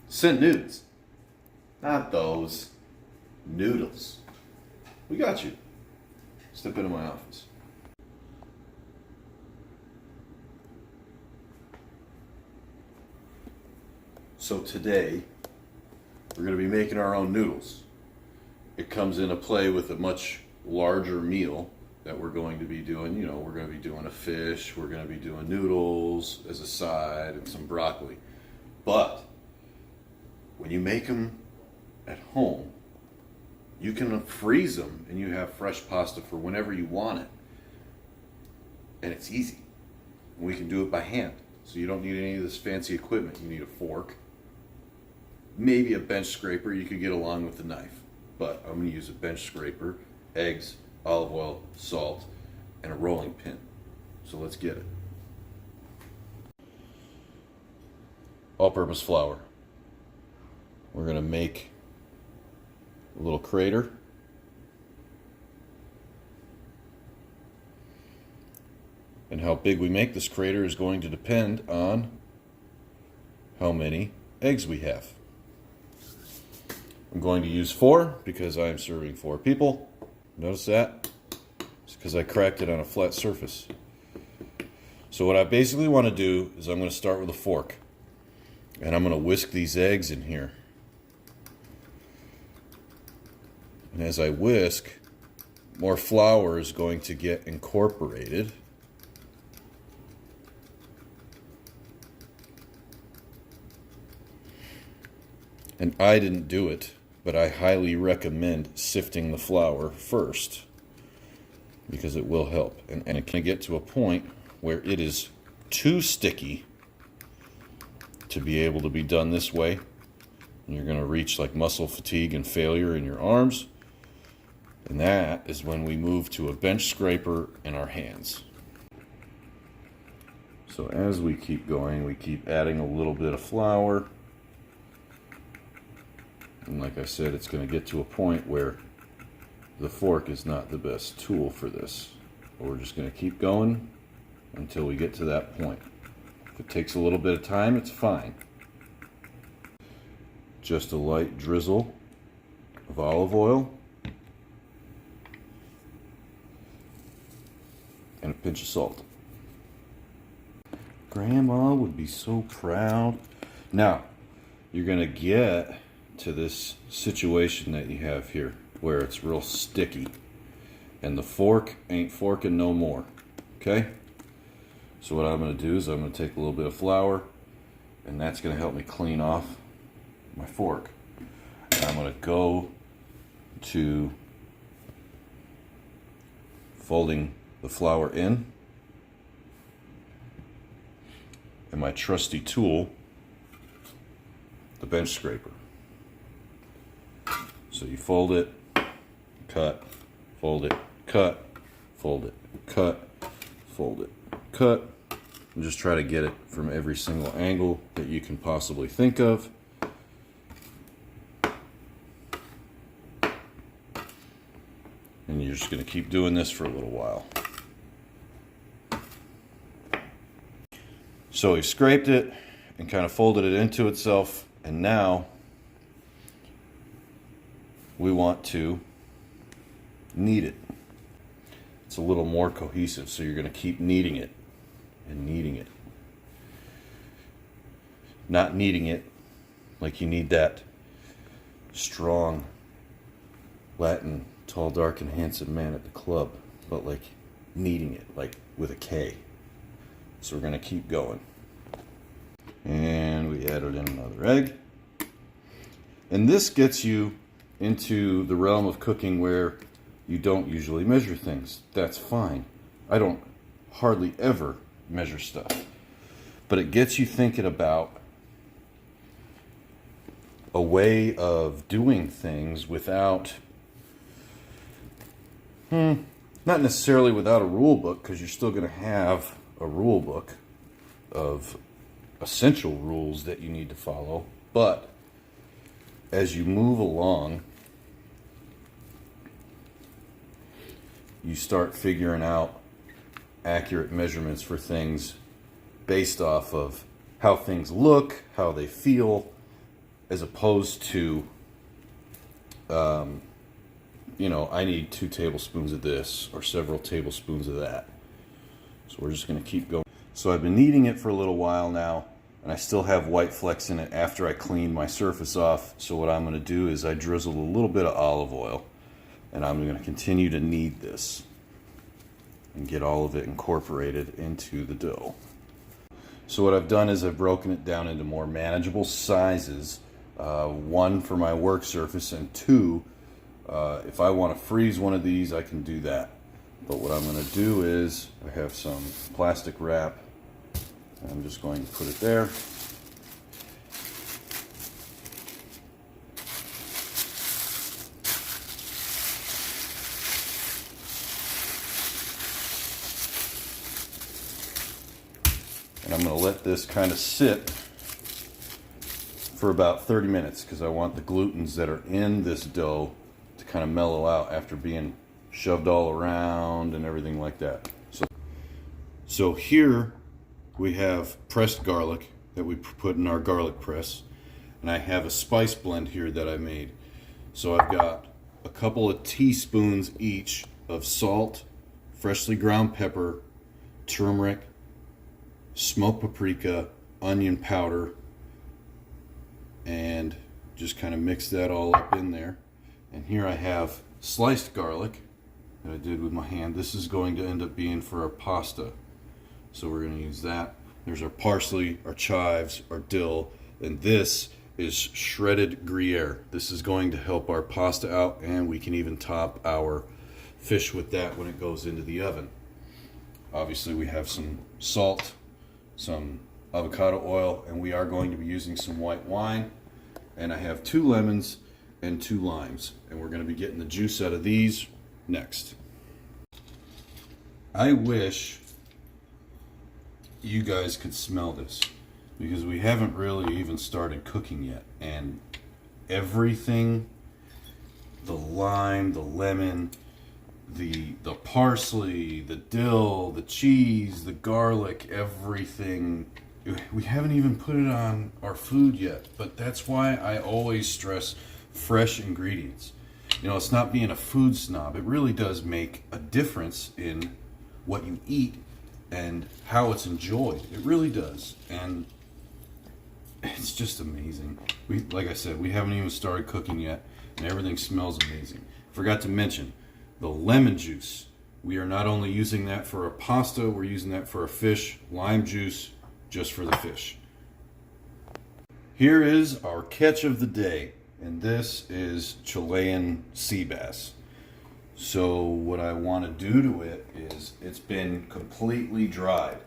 Send nudes. Not those. Noodles. We got you. Step into my office. So today, we're going to be making our own noodles. It comes into play with a much larger meal that we're going to be doing. You know, we're going to be doing a fish, we're going to be doing noodles as a side, and some broccoli. But when you make them at home, you can freeze them and you have fresh pasta for whenever you want it. And it's easy. We can do it by hand. So you don't need any of this fancy equipment. You need a fork, maybe a bench scraper you could get along with the knife. But I'm going to use a bench scraper, eggs, olive oil, salt, and a rolling pin. So let's get it. All-purpose flour. We're going to make a little crater. And how big we make this crater is going to depend on how many eggs we have. I'm going to use 4 because I am serving 4 people. Notice that? It's because I cracked it on a flat surface. So what I basically want to do is I'm going to start with a fork. And I'm going to whisk these eggs in here. And as I whisk, more flour is going to get incorporated. And I didn't do it, but I highly recommend sifting the flour first because it will help. And it can get to a point where it is too sticky to be able to be done this way. And you're going to reach like muscle fatigue and failure in your arms. And that is when we move to a bench scraper in our hands. So as we keep going, we keep adding a little bit of flour. And like I said, it's going to get to a point where the fork is not the best tool for this. But we're just going to keep going until we get to that point. If it takes a little bit of time, it's fine. Just a light drizzle of olive oil. And a pinch of salt. Grandma would be so proud. Now, you're going to get to this situation that you have here where it's real sticky. And the fork ain't forking no more. Okay? So what I'm going to do is I'm going to take a little bit of flour, and that's going to help me clean off my fork. And I'm going to go to folding the flour in, and my trusty tool, the bench scraper. So you fold it, cut, fold it, cut, fold it, cut, fold it, cut, and just try to get it from every single angle that you can possibly think of. And you're just going to keep doing this for a little while. So we scraped it and kind of folded it into itself, and now we want to knead it. It's a little more cohesive, so you're going to keep kneading it and kneading it. Not kneading it like you need that strong Latin, tall, dark, and handsome man at the club, but like kneading it, like with a K. So we're going to keep going. And we added in another egg. And this gets you into the realm of cooking where you don't usually measure things. That's fine. I don't hardly ever measure stuff. But it gets you thinking about a way of doing things without, not necessarily without a rule book, because you're still going to have a rule book of essential rules that you need to follow. But as you move along, you start figuring out accurate measurements for things based off of how things look, how they feel, as opposed to, you know, I need 2 tablespoons of this or several tablespoons of that. So we're just going to keep going. So I've been kneading it for a little while now, and I still have white flecks in it after I clean my surface off. So what I'm going to do is I drizzle a little bit of olive oil, and I'm going to continue to knead this and get all of it incorporated into the dough. So what I've done is I've broken it down into more manageable sizes, 1 for my work surface, and 2, if I want to freeze one of these, I can do that. But what I'm going to do is I have some plastic wrap, and I'm just going to put it there. And I'm going to let this kind of sit for about 30 minutes because I want the glutens that are in this dough to kind of mellow out after being shoved all around and everything like that. So here we have pressed garlic that we put in our garlic press, and I have a spice blend here that I made. So I've got a couple of teaspoons each of salt, freshly ground pepper, turmeric, smoked paprika, onion powder, and just kind of mix that all up in there. And here I have sliced garlic that I did with my hand. This is going to end up being for our pasta, so we're going to use that. There's our parsley, our chives, our dill, and this is shredded Gruyere. This is going to help our pasta out, and we can even top our fish with that when it goes into the oven. Obviously we have some salt, some avocado oil, and we are going to be using some white wine. And I have 2 lemons and 2 limes, and we're going to be getting the juice out of these next. I wish you guys could smell this, because we haven't really even started cooking yet, and everything, the lime, the lemon, the parsley, the dill, the cheese, the garlic, everything, we haven't even put it on our food yet. But that's why I always stress fresh ingredients. You know, it's not being a food snob. It really does make a difference in what you eat and how it's enjoyed. It really does. And it's just amazing. Like I said, we haven't even started cooking yet, and everything smells amazing. Forgot to mention the lemon juice. We are not only using that for a pasta, we're using that for a fish. Lime juice just for the fish. Here is our catch of the day, and this is Chilean sea bass. So what I want to do to it is, it's been completely dried.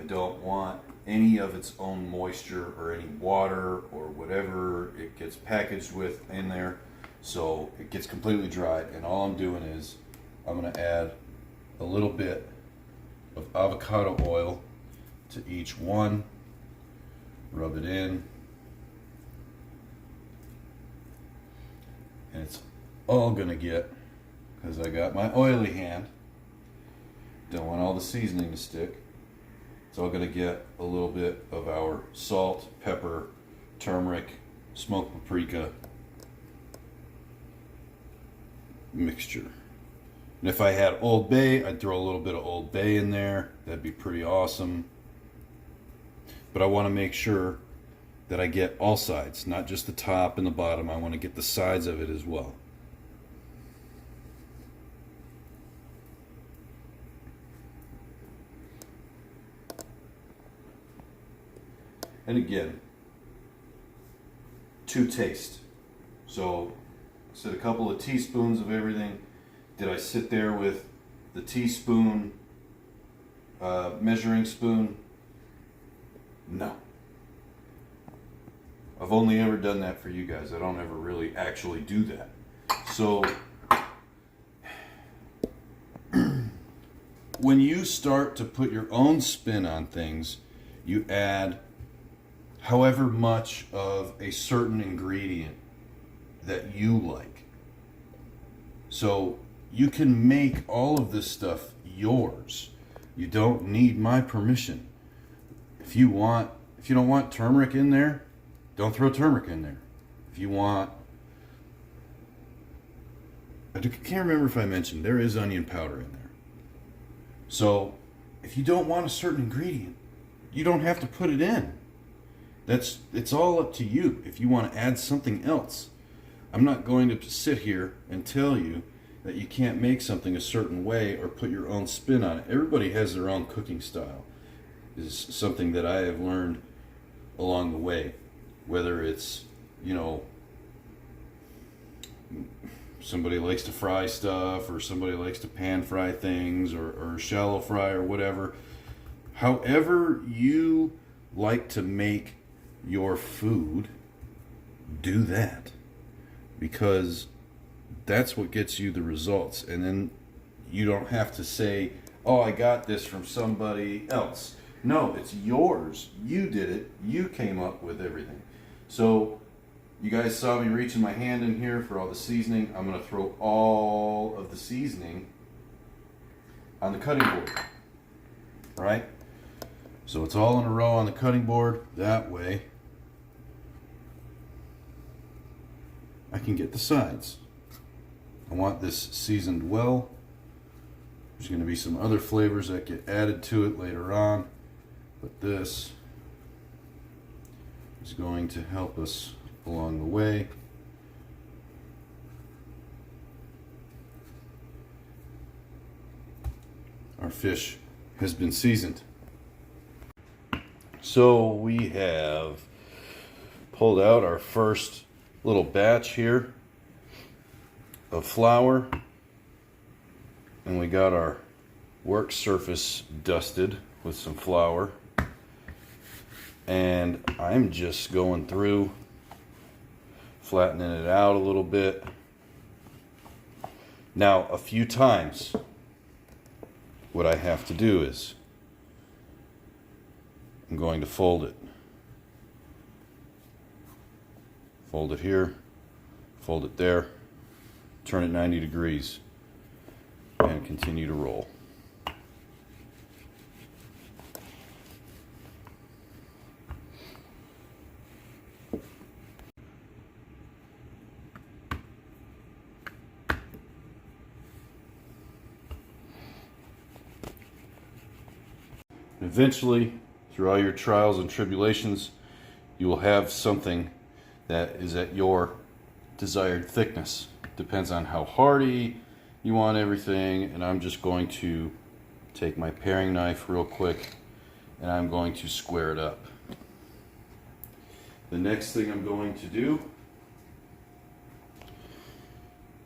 I don't want any of its own moisture or any water or whatever it gets packaged with in there. So it gets completely dried, and all I'm doing is I'm going to add a little bit of avocado oil to each one, rub it in, and it's all going to get, because I got my oily hand, don't want all the seasoning to stick, it's all going to get a little bit of our salt, pepper, turmeric, smoked paprika mixture. And if I had Old Bay, I'd throw a little bit of Old Bay in there. That'd be pretty awesome. But I want to make sure that I get all sides, not just the top and the bottom. I want to get the sides of it as well. And again, to taste. So I said a couple of teaspoons of everything. Did I sit there with the teaspoon measuring spoon? No. I've only ever done that for you guys. I don't ever really actually do that. So when you start to put your own spin on things, you add however much of a certain ingredient that you like. So you can make all of this stuff yours. You don't need my permission. If you don't want turmeric in there, Don't throw turmeric in there. If you want, I can't remember if I mentioned, there is onion powder in there. So if you don't want a certain ingredient, you don't have to put it in. It's all up to you if you want to add something else. I'm not going to sit here and tell you that you can't make something a certain way or put your own spin on it. Everybody has their own cooking style. Is something that I have learned along the way. Whether it's, you know, somebody likes to fry stuff, or somebody likes to pan fry things, or shallow fry, or whatever. However you like to make your food, do that. Because that's what gets you the results. And then you don't have to say, oh, I got this from somebody else. No, it's yours. You did it. You came up with everything. So you guys saw me reaching my hand in here for all the seasoning. I'm going to throw all of the seasoning on the cutting board. All right? So it's all in a row on the cutting board. That way I can get the sides. I want this seasoned well. There's going to be some other flavors that get added to it later on, but this is going to help us along the way. Our fish has been seasoned. So we have pulled out our first little batch here of flour, and we got our work surface dusted with some flour, and I'm just going through flattening it out a little bit. Now a few times what I have to do is I'm going to fold it here, fold it there, turn it 90 degrees, and continue to roll. Eventually, through all your trials and tribulations, you will have something that is at your desired thickness. Depends on how hearty you want everything, and I'm just going to take my paring knife real quick and I'm going to square it up. The next thing I'm going to do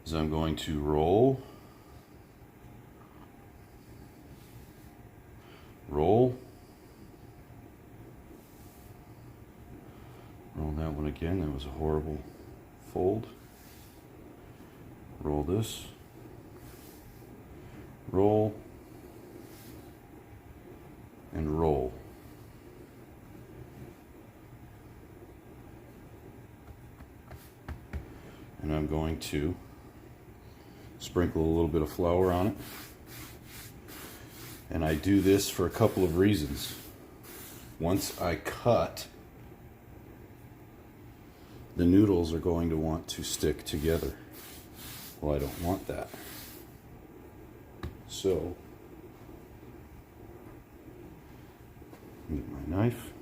is I'm going to roll that one again. That was a horrible fold. Roll this, roll, and roll. And I'm going to sprinkle a little bit of flour on it. And I do this for a couple of reasons. Once I cut, the noodles are going to want to stick together. Well, I don't want that. So, get my knife.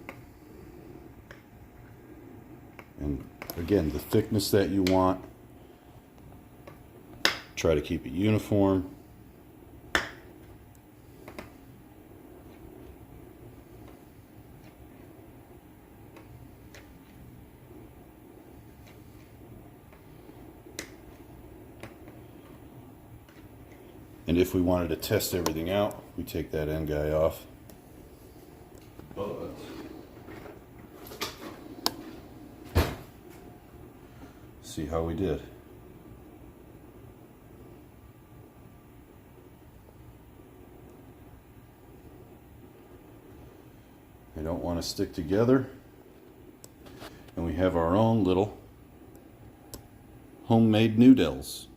And again, the thickness that you want. Try to keep it uniform. And if we wanted to test everything out, we take that end guy off. But see how we did. They don't want to stick together. And we have our own little homemade noodles.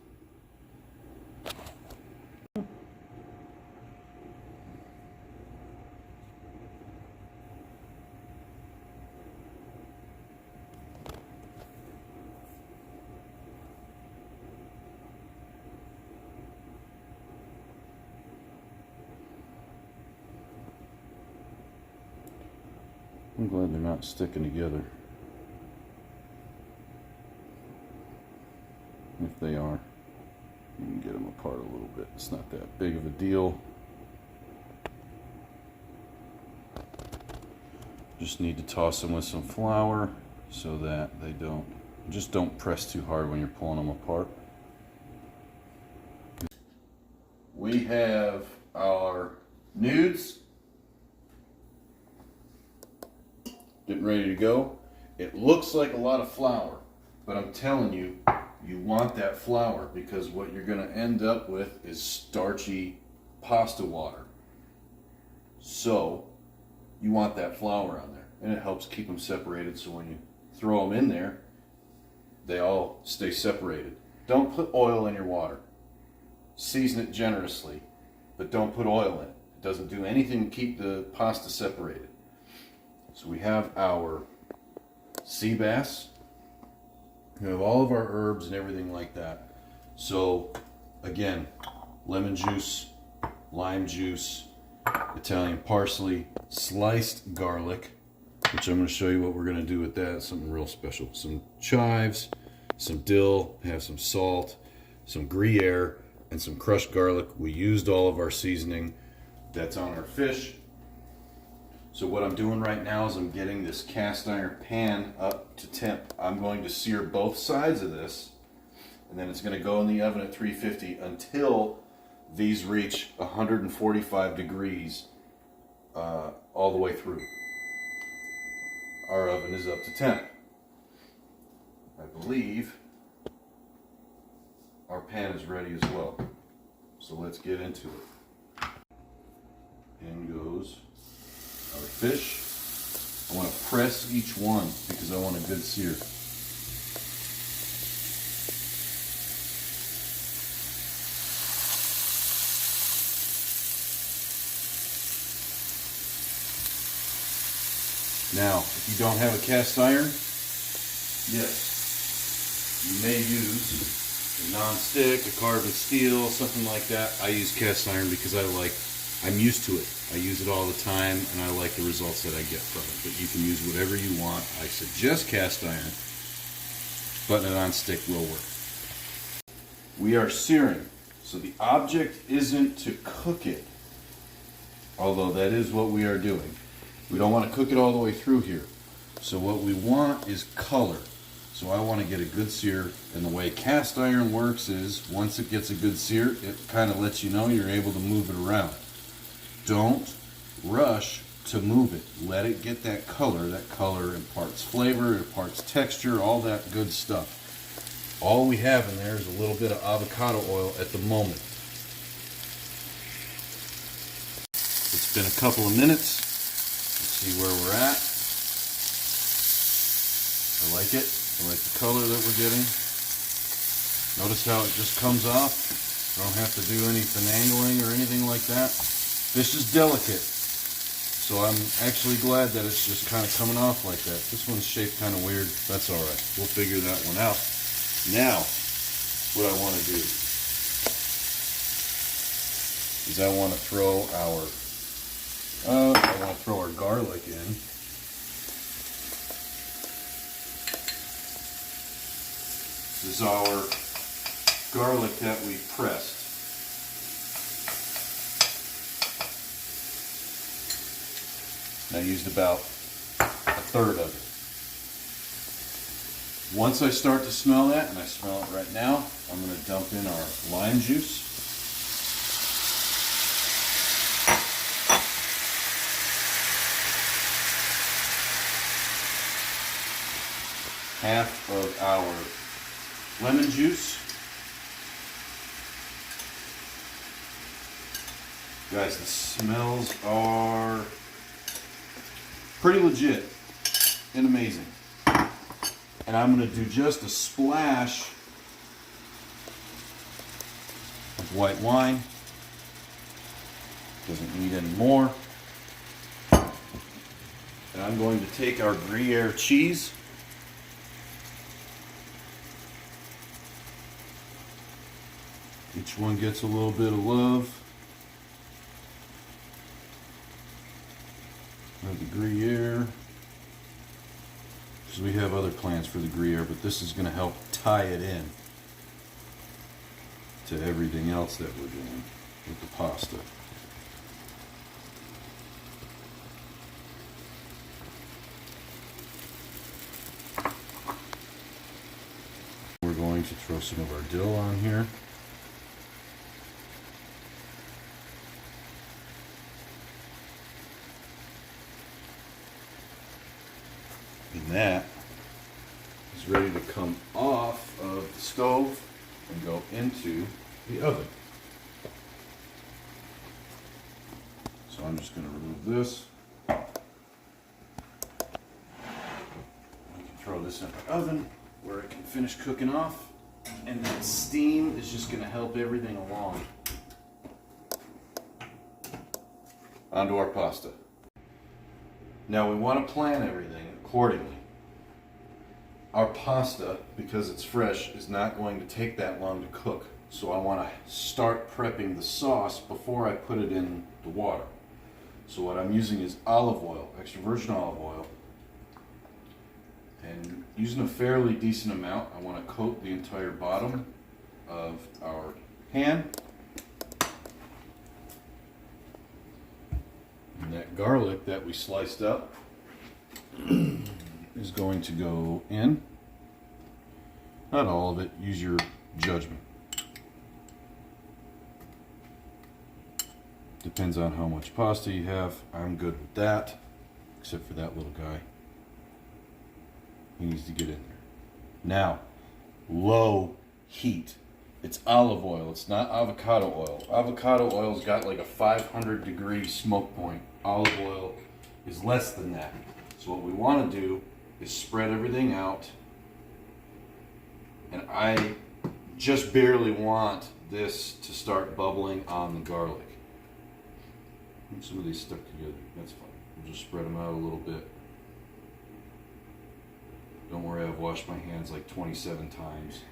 I'm glad they're not sticking together. If they are, you can get them apart a little bit. It's not that big of a deal. Just need to toss them with some flour so that they don't press too hard when you're pulling them apart. We have our Noods getting ready to go. It looks like a lot of flour, but I'm telling you, you want that flour because what you're going to end up with is starchy pasta water. So you want that flour on there, and it helps keep them separated, so when you throw them in there, they all stay separated. Don't put oil in your water. Season it generously, but don't put oil in it. It doesn't do anything to keep the pasta separated. So we have our sea bass. We have all of our herbs and everything like that. So again, lemon juice, lime juice, Italian parsley, sliced garlic, which I'm going to show you what we're going to do with that. Something real special. Some chives, some dill, have some salt, some Gruyere, and some crushed garlic. We used all of our seasoning that's on our fish. So what I'm doing right now is I'm getting this cast iron pan up to temp. I'm going to sear both sides of this, and then it's going to go in the oven at 350 until these reach 145 degrees all the way through. Our oven is up to temp. I believe our pan is ready as well. So let's get into it. In goes our fish. I want to press each one because I want a good sear. Now, if you don't have a cast iron, yes, you may use a non-stick, a carbon steel, something like that. I use cast iron because I'm used to it. I use it all the time, and I like the results that I get from it. But you can use whatever you want. I suggest cast iron, but a non-stick will work. We are searing, so the object isn't to cook it, although that is what we are doing. We don't want to cook it all the way through here. So what we want is color. So I want to get a good sear, and the way cast iron works is once it gets a good sear, it kind of lets you know you're able to move it around. Don't rush to move it. Let it get that color. That color imparts flavor, it imparts texture, all that good stuff. All we have in there is a little bit of avocado oil at the moment. It's been a couple of minutes. Let's see where we're at. I like it. I like the color that we're getting. Notice how it just comes off. I don't have to do any finagling or anything like that. Fish is delicate, so I'm actually glad that it's just kind of coming off like that. This one's shaped kind of weird. That's all right. We'll figure that one out. Now, what I want to do is I want to throw our garlic in. This is our garlic that we pressed. I used about a third of it. Once I start to smell that, and I smell it right now, I'm going to dump in our lime juice. Half of our lemon juice. Guys, the smells are pretty legit and amazing. And I'm going to do just a splash of white wine. Doesn't need any more. And I'm going to take our Gruyere cheese. Each one gets a little bit of love. The Gruyere. because we have other plans for the Gruyere, but this is going to help tie it in to everything else that we're doing with the pasta. We're going to throw some of our dill on here. And that is ready to come off of the stove and go into the oven. So I'm just going to remove this. I can throw this in the oven where it can finish cooking off, and that steam is just going to help everything along. Onto our pasta. Now we want to plan everything accordingly. Our pasta, because it's fresh, is not going to take that long to cook. So I want to start prepping the sauce before I put it in the water. So what I'm using is olive oil, extra virgin olive oil. And using a fairly decent amount, I want to coat the entire bottom of our pan. And that garlic that we sliced up is going to go in. Not all of it, use your judgment. Depends on how much pasta you have. I'm good with that, except for that little guy. He needs to get in there. Now, low heat. It's olive oil, it's not avocado oil. Avocado oil's got like a 500-degree smoke point. Olive oil is less than that. So what we want to do is spread everything out, and I just barely want this to start bubbling on the garlic. Some of these stuck together, that's fine. We'll just spread them out a little bit. Don't worry, I've washed my hands like 27 times.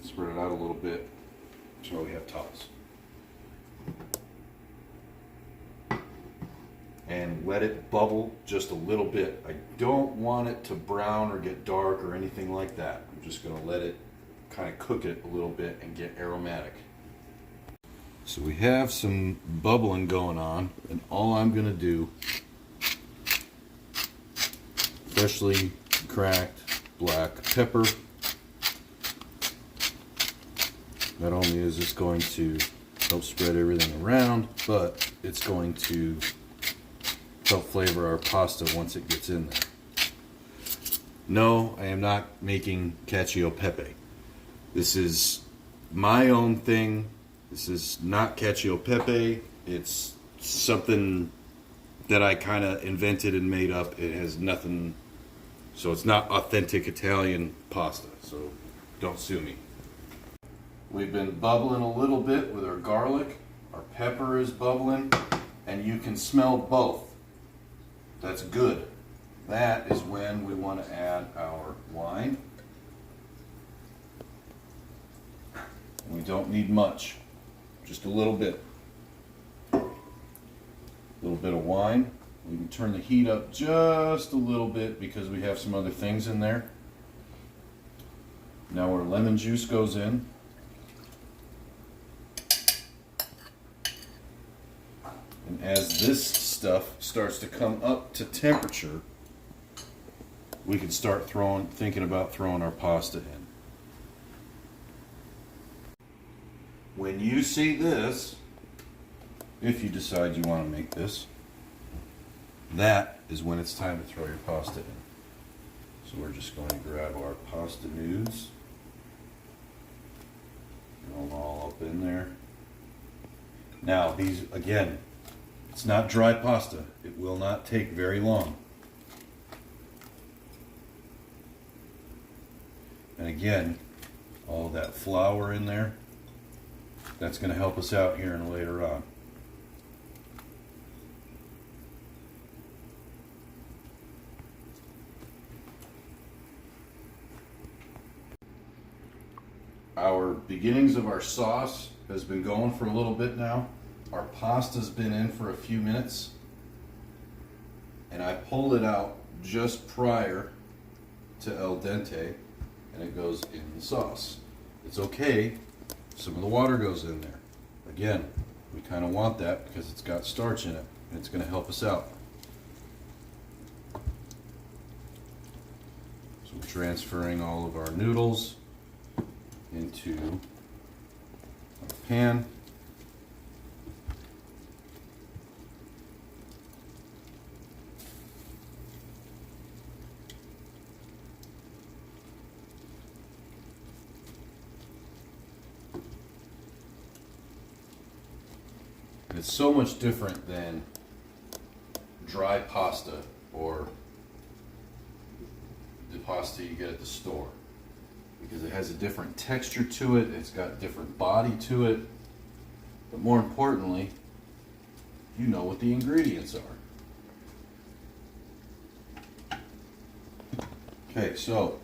Spread it out a little bit. That's why we have towels. And let it bubble just a little bit. I don't want it to brown or get dark or anything like that. I'm just going to let it kind of cook it a little bit and get aromatic. So we have some bubbling going on, and all I'm going to do, freshly cracked black pepper. Not only is this going to help spread everything around, but it's going to help flavor our pasta once it gets in there. No, I am not making cacio e pepe. This is my own thing. This is not cacio e pepe. It's something that I kind of invented and made up. It has nothing, so it's not authentic Italian pasta, so don't sue me. We've been bubbling a little bit with our garlic. Our pepper is bubbling, and you can smell both. That's good. That is when we want to add our wine. We don't need much, just a little bit. A little bit of wine. We can turn the heat up just a little bit because we have some other things in there. Now our lemon juice goes in. And as this stuff starts to come up to temperature, we can start thinking about throwing our pasta in. When you see this, if you decide you want to make this, that is when it's time to throw your pasta in. So we're just going to grab our pasta noods, throw them all up in there. Now these, again, it's not dry pasta. It will not take very long. And again, all that flour in there, that's going to help us out here and later on. Our beginnings of our sauce has been going for a little bit now. Our pasta's been in for a few minutes, and I pulled it out just prior to al dente, and it goes in the sauce. It's okay, some of the water goes in there. Again, we kind of want that because it's got starch in it, and it's going to help us out. So we're transferring all of our noodles into our pan. It's so much different than dry pasta or the pasta you get at the store, because it has a different texture to it, it's got different body to it, but more importantly, you know what the ingredients are. Okay, so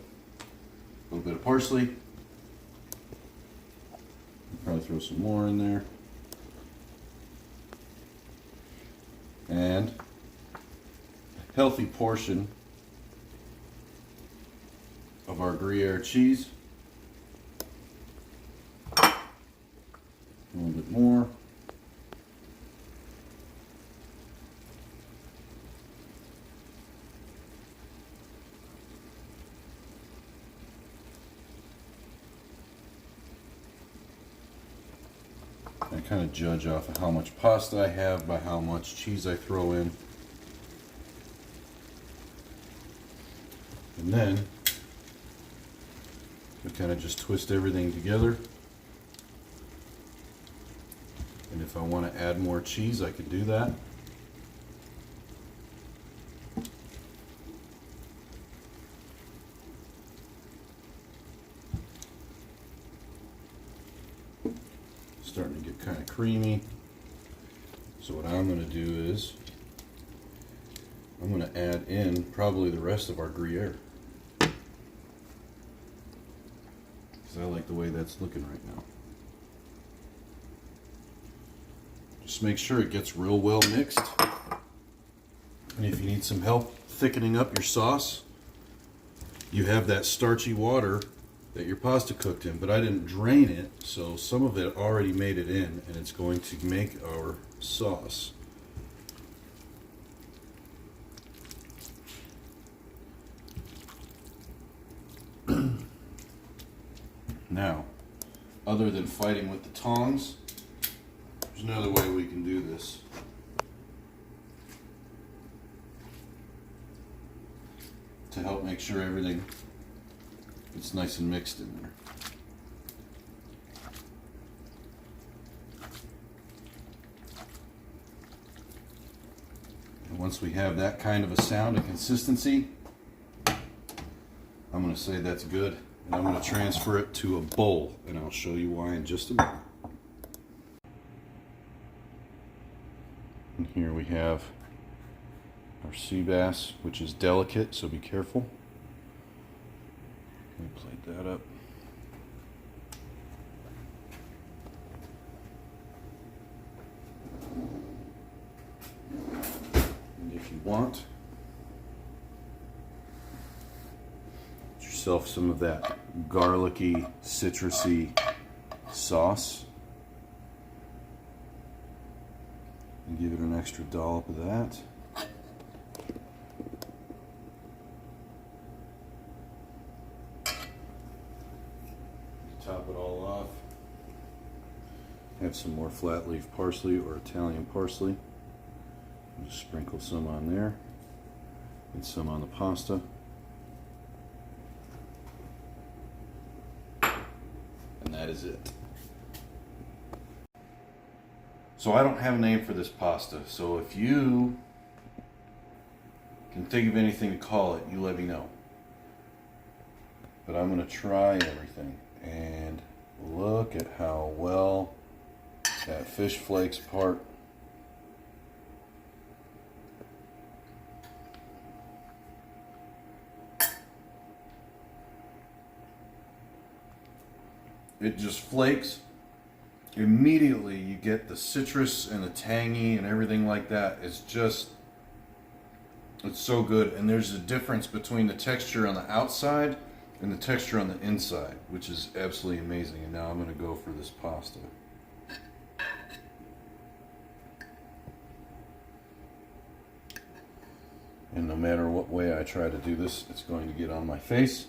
a little bit of parsley, probably throw some more in there. And a healthy portion of our Gruyere cheese. A little bit more. I kind of judge off of how much pasta I have by how much cheese I throw in. And then I kind of just twist everything together. And if I want to add more cheese, I can do that. Starting to get kind of creamy. So what I'm going to do is I'm going to add in probably the rest of our Gruyere, because I like the way that's looking right now. Just make sure it gets real well mixed. And if you need some help thickening up your sauce, you have that starchy water that your pasta cooked in, but I didn't drain it, so some of it already made it in, and it's going to make our sauce. Now, other than fighting with the tongs, there's another way we can do this. To help make sure everything it's nice and mixed in there. And once we have that kind of a sound and consistency, I'm going to say that's good. And I'm going to transfer it to a bowl, and I'll show you why in just a minute. And here we have our sea bass, which is delicate, so be careful. Let me plate that up. And if you want, get yourself some of that garlicky, citrusy sauce. And give it an extra dollop of that. Top it all off. Have some more flat leaf parsley or Italian parsley. Just sprinkle some on there and some on the pasta. And that is it. So I don't have a name for this pasta, so if you can think of anything to call it, you let me know. But I'm going to try everything. And look at how well that fish flakes part. It just flakes. Immediately you get the citrus and the tangy and everything like that. It's just It's so good, and there's a difference between the texture on the outside and the texture on the inside, which is absolutely amazing. And now I'm going to go for this pasta. And no matter what way I try to do this, it's going to get on my face.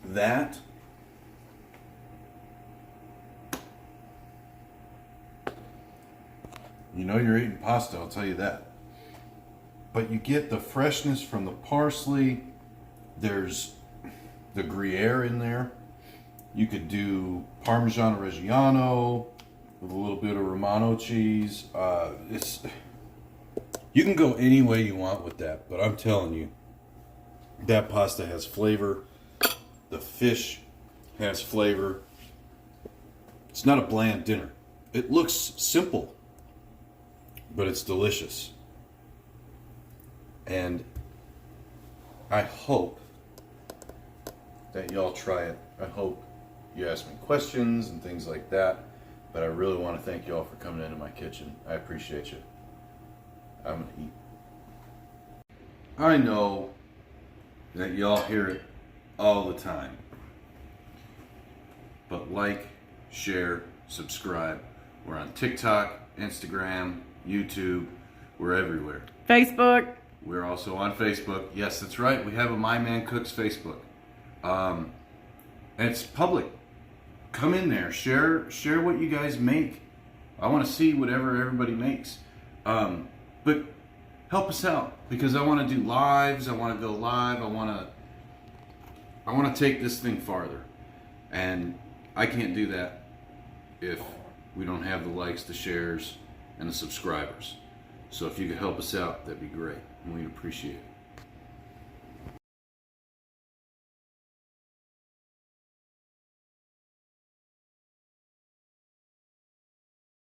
That you know you're eating pasta, I'll tell you that. But you get the freshness from the parsley. There's the Gruyere in there. You could do Parmigiano Reggiano with a little bit of Romano cheese. You can go any way you want with that, but I'm telling you, that pasta has flavor. The fish has flavor. It's not a bland dinner. It looks simple, but it's delicious. And I hope that y'all try it. I hope you ask me questions and things like that. But I really want to thank y'all for coming into my kitchen. I appreciate you. I'm going to eat. I know that y'all hear it all the time. But like, share, subscribe. We're on TikTok, Instagram, YouTube. We're everywhere. Facebook. We're also on Facebook. Yes, that's right. We have a My Man Cooks Facebook. And it's public. Come in there. Share what you guys make. I want to see whatever everybody makes. But help us out, because I want to do lives. I want to go live. I want to take this thing farther. And I can't do that if we don't have the likes, the shares, and the subscribers. So if you could help us out, that'd be great. And we'd appreciate it.